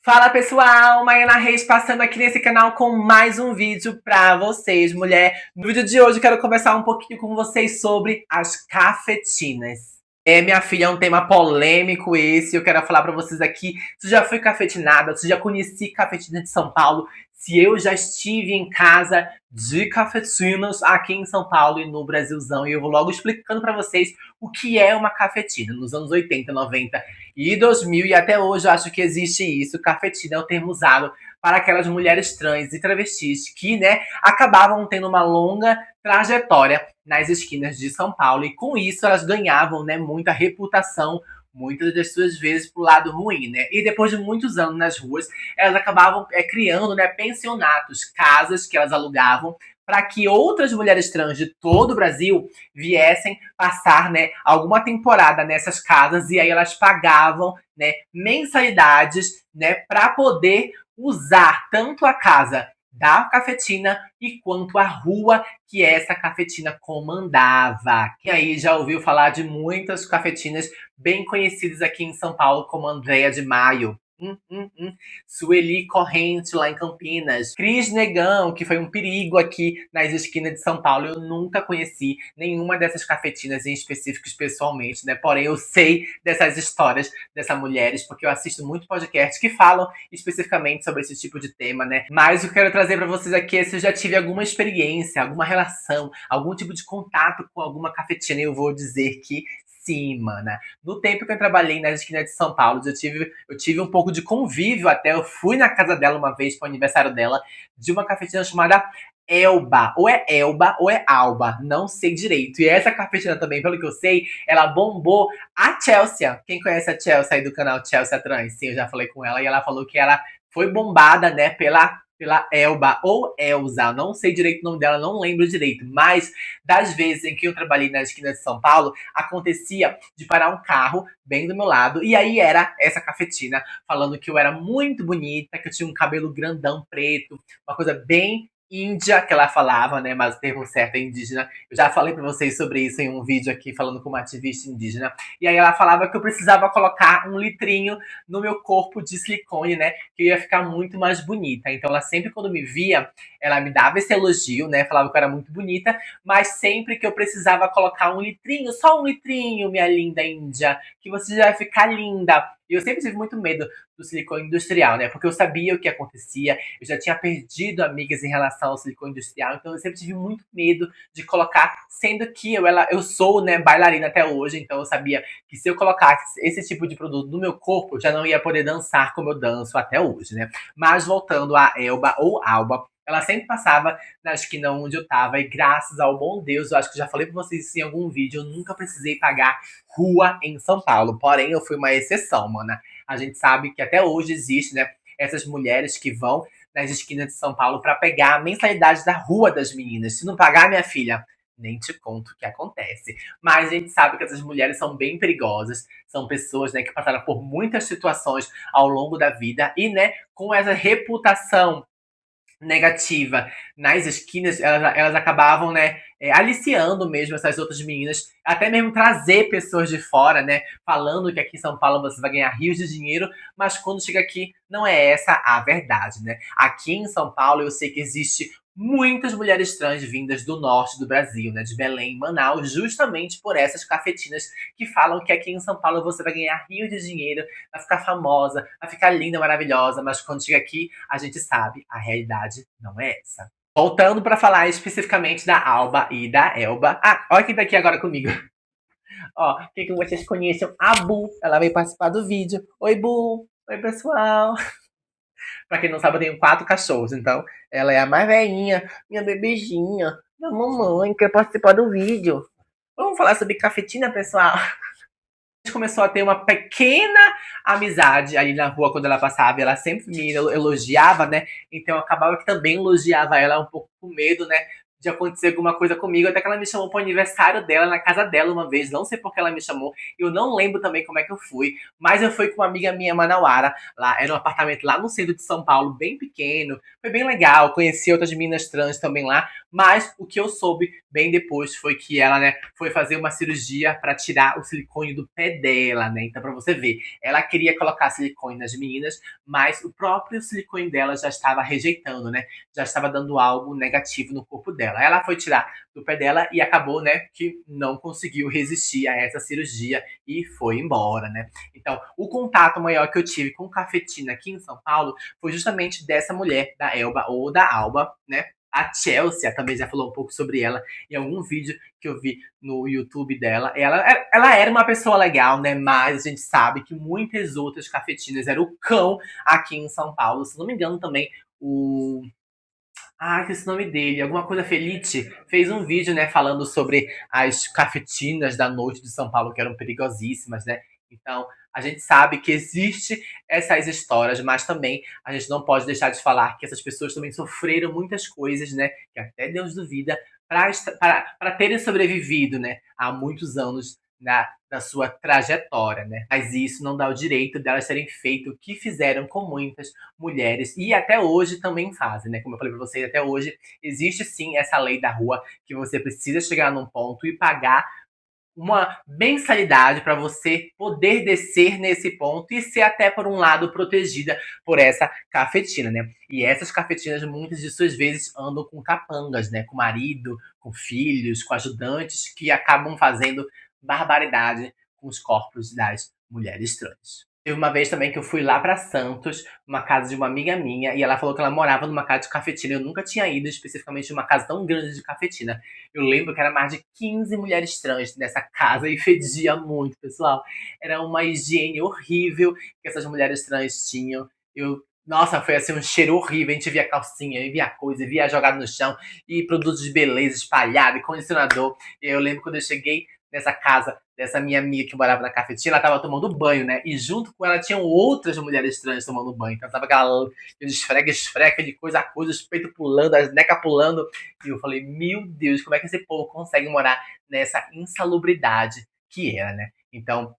Fala pessoal, Maiana Reis passando aqui nesse canal com mais um vídeo pra vocês, mulher. No vídeo de hoje eu quero conversar um pouquinho com vocês sobre as cafetinas. Minha filha, é um tema polêmico esse, eu quero falar pra vocês aqui se já fui cafetinada, se já conheci cafetina de São Paulo, se eu já estive em casa de cafetinas aqui em São Paulo e no Brasilzão. E eu vou logo explicando pra vocês o que é uma cafetina. Nos anos 80, 90 e 2000 e até hoje eu acho que existe isso. Cafetina é o termo usado para aquelas mulheres trans e travestis que, acabavam tendo uma longa trajetória nas esquinas de São Paulo e com isso elas ganhavam, muita reputação, muitas das suas vezes pro lado ruim, né? E depois de muitos anos nas ruas, elas acabavam criando, pensionatos, casas que elas alugavam para que outras mulheres trans de todo o Brasil viessem passar, alguma temporada nessas casas e aí elas pagavam, mensalidades, para poder usar tanto a casa da cafetina e quanto a rua que essa cafetina comandava. E aí já ouviu falar de muitas cafetinas bem conhecidas aqui em São Paulo, como Andréa de Maio, Sueli Corrente lá em Campinas, Cris Negão, que foi um perigo aqui nas esquinas de São Paulo. Eu nunca conheci nenhuma dessas cafetinas em específicos pessoalmente, porém eu sei dessas histórias dessas mulheres, porque eu assisto muito podcasts que falam especificamente sobre esse tipo de tema, Mas o que eu quero trazer pra vocês aqui é se eu já tive alguma experiência, alguma relação, algum tipo de contato com alguma cafetina, e eu vou dizer que sim, mana. No tempo que eu trabalhei nas esquinas de São Paulo, eu tive um pouco de convívio até. Eu fui na casa dela uma vez pro aniversário dela, de uma cafetina chamada Elba. Ou é Elba ou é Alba, não sei direito. E essa cafetina também, pelo que eu sei, ela bombou a Chelsea. Quem conhece a Chelsea aí do canal Chelsea Trans? Sim, eu já falei com ela e ela falou que ela foi bombada, pela Elba ou Elza, não sei direito o nome dela, não lembro direito, mas das vezes em que eu trabalhei na esquina de São Paulo, acontecia de parar um carro bem do meu lado, e aí era essa cafetina falando que eu era muito bonita, que eu tinha um cabelo grandão preto, uma coisa bem índia que ela falava, mas o termo certo é indígena. Eu já falei pra vocês sobre isso em um vídeo aqui falando com uma ativista indígena. E aí ela falava que eu precisava colocar um litrinho no meu corpo de silicone, que eu ia ficar muito mais bonita. Então ela sempre quando me via, ela me dava esse elogio, falava que eu era muito bonita, mas sempre que eu precisava colocar um litrinho, só um litrinho, minha linda índia, que você já vai ficar linda. E eu sempre tive muito medo do silicone industrial, porque eu sabia o que acontecia, eu já tinha perdido amigas em relação ao silicone industrial, então eu sempre tive muito medo de colocar, sendo que eu sou, bailarina até hoje, então eu sabia que se eu colocasse esse tipo de produto no meu corpo, eu já não ia poder dançar como eu danço até hoje, Mas voltando a Elba ou Alba, ela sempre passava na esquina onde eu tava, e graças ao bom Deus, eu acho que já falei pra vocês isso em algum vídeo, eu nunca precisei pagar rua em São Paulo. Porém, eu fui uma exceção, mana. A gente sabe que até hoje existe, essas mulheres que vão nas esquinas de São Paulo pra pegar a mensalidade da rua das meninas. Se não pagar, minha filha, nem te conto o que acontece. Mas a gente sabe que essas mulheres são bem perigosas, são pessoas, que passaram por muitas situações ao longo da vida e, com essa reputação negativa nas esquinas, elas acabavam, aliciando mesmo essas outras meninas, até mesmo trazer pessoas de fora, falando que aqui em São Paulo você vai ganhar rios de dinheiro, mas quando chega aqui não é essa a verdade, Aqui em São Paulo eu sei que existe muitas mulheres trans vindas do norte do Brasil, de Belém, Manaus, justamente por essas cafetinas que falam que aqui em São Paulo você vai ganhar rios de dinheiro, vai ficar famosa, vai ficar linda, maravilhosa, mas quando chega aqui, a gente sabe, a realidade não é essa. Voltando para falar especificamente da Alba e da Elba. Ah, olha quem tá aqui agora comigo. Ó, quem que vocês conhecem? A Bu, ela veio participar do vídeo. Oi, Bu. Oi, pessoal. Pra quem não sabe, eu tenho 4 cachorros, então ela é a mais velhinha, minha bebezinha, minha mamãe, quer participar do vídeo. Vamos falar sobre cafetina, pessoal? A gente começou a ter uma pequena amizade ali na rua quando ela passava, e ela sempre me elogiava, Então eu acabava que também elogiava ela um pouco com medo, de acontecer alguma coisa comigo, até que ela me chamou pro aniversário dela, na casa dela uma vez, não sei por que ela me chamou, eu não lembro também como é que eu fui, mas eu fui com uma amiga minha, Manauara, lá, era um apartamento lá no centro de São Paulo, bem pequeno, foi bem legal, conheci outras meninas trans também lá, mas o que eu soube bem depois foi que ela, né, foi fazer uma cirurgia para tirar o silicone do pé dela, né, então pra você ver, ela queria colocar silicone nas meninas, mas o próprio silicone dela já estava rejeitando, né, já estava dando algo negativo no corpo dela. Ela foi tirar do pé dela e acabou, né, que não conseguiu resistir a essa cirurgia e foi embora, né. Então, o contato maior que eu tive com cafetina aqui em São Paulo foi justamente dessa mulher, da Elba ou da Alba, né. A Chelsea também já falou um pouco sobre ela em algum vídeo que eu vi no YouTube dela. Ela era uma pessoa legal, né? Mas a gente sabe que muitas outras cafetinas eram o cão aqui em São Paulo. Se não me engano, também o. Ah, que esse nome dele, alguma coisa Felite, fez um vídeo, né, falando sobre as cafetinas da noite de São Paulo, que eram perigosíssimas, né? Então, a gente sabe que existe essas histórias, mas também a gente não pode deixar de falar que essas pessoas também sofreram muitas coisas, né, que até Deus duvida, para terem sobrevivido, né, há muitos anos da sua trajetória, né? Mas isso não dá o direito delas terem feito o que fizeram com muitas mulheres e até hoje também fazem, né? Como eu falei pra vocês, até hoje existe sim essa lei da rua que você precisa chegar num ponto e pagar uma mensalidade para você poder descer nesse ponto e ser até por um lado protegida por essa cafetina, né? E essas cafetinas muitas de suas vezes andam com capangas, né? Com marido, com filhos, com ajudantes que acabam fazendo barbaridade com os corpos das mulheres trans. Teve uma vez também que eu fui lá pra Santos, uma casa de uma amiga minha, e ela falou que ela morava numa casa de cafetina. Eu nunca tinha ido especificamente numa casa tão grande de cafetina. Eu lembro que era mais de 15 mulheres trans nessa casa e fedia muito, pessoal. Era uma higiene horrível que essas mulheres trans tinham. Nossa, foi assim um cheiro horrível. A gente via calcinha, via coisa, via jogado no chão, e produtos de beleza espalhados, e condicionador. E eu lembro quando eu cheguei nessa casa dessa minha amiga que morava na cafetina, ela tava tomando banho, né? E junto com ela tinham outras mulheres trans tomando banho. Então tava aquela esfrega, aquele coisa, os peitos pulando, as necas pulando. E eu falei, meu Deus, como é que esse povo consegue morar nessa insalubridade que era, né? Então,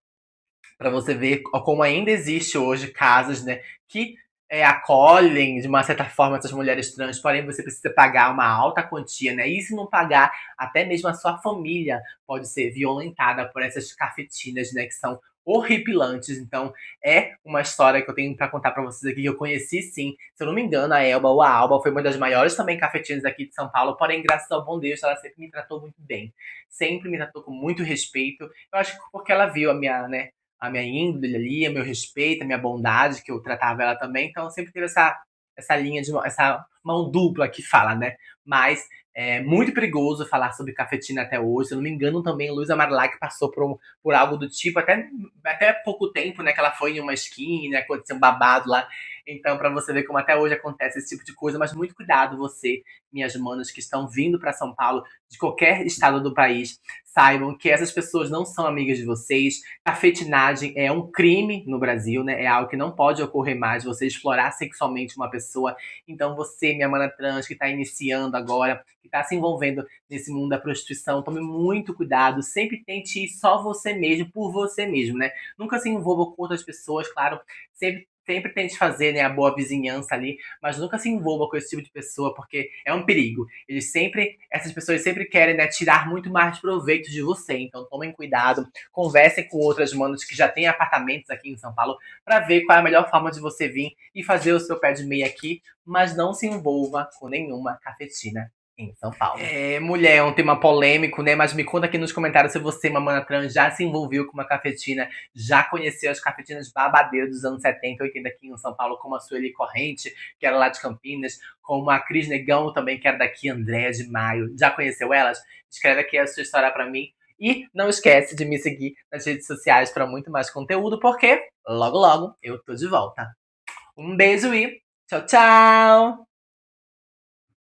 para você ver como ainda existe hoje casas, né, que acolhem de uma certa forma essas mulheres trans, porém você precisa pagar uma alta quantia, né? E se não pagar, até mesmo a sua família pode ser violentada por essas cafetinas, né, que são horripilantes. Então, é uma história que eu tenho para contar para vocês aqui que eu conheci sim. Se eu não me engano, a Elba ou a Alba foi uma das maiores também cafetinas aqui de São Paulo, porém, graças ao bom Deus, ela sempre me tratou muito bem. Sempre me tratou com muito respeito. Eu acho que porque ela viu a minha índole ali, o meu respeito, a minha bondade, que eu tratava ela também. Então sempre teve essa linha essa mão dupla que fala, né? Mas é muito perigoso falar sobre cafetina até hoje. Se eu não me engano, também Luísa Marilac passou por algo do tipo, até pouco tempo, né? Que ela foi em uma esquina, aconteceu um babado lá. Então, para você ver como até hoje acontece esse tipo de coisa, mas muito cuidado você, minhas manas que estão vindo para São Paulo, de qualquer estado do país, saibam que essas pessoas não são amigas de vocês. Cafetinagem é um crime no Brasil, né? É algo que não pode ocorrer mais, você explorar sexualmente uma pessoa. Então você, minha mana trans, que está iniciando agora, que está se envolvendo nesse mundo da prostituição, tome muito cuidado. Sempre tente ir só você mesmo, por você mesmo, né? Nunca se envolva com outras pessoas, claro. Sempre tente fazer, né, a boa vizinhança ali, mas nunca se envolva com esse tipo de pessoa, porque é um perigo. Essas pessoas sempre querem, né, tirar muito mais proveito de você. Então tomem cuidado, conversem com outras manas que já têm apartamentos aqui em São Paulo para ver qual é a melhor forma de você vir e fazer o seu pé de meia aqui, mas não se envolva com nenhuma cafetina em São Paulo. Mulher, é um tema polêmico, né? Mas me conta aqui nos comentários se você, uma mana trans, já se envolveu com uma cafetina, já conheceu as cafetinas babadeiras dos anos 70 e 80 aqui em São Paulo, como a Sueli Corrente, que era lá de Campinas, como a Cris Negão também, que era daqui, Andréa de Maio. Já conheceu elas? Escreve aqui a sua história pra mim. E não esquece de me seguir nas redes sociais para muito mais conteúdo, porque logo logo eu tô de volta. Um beijo e tchau, tchau!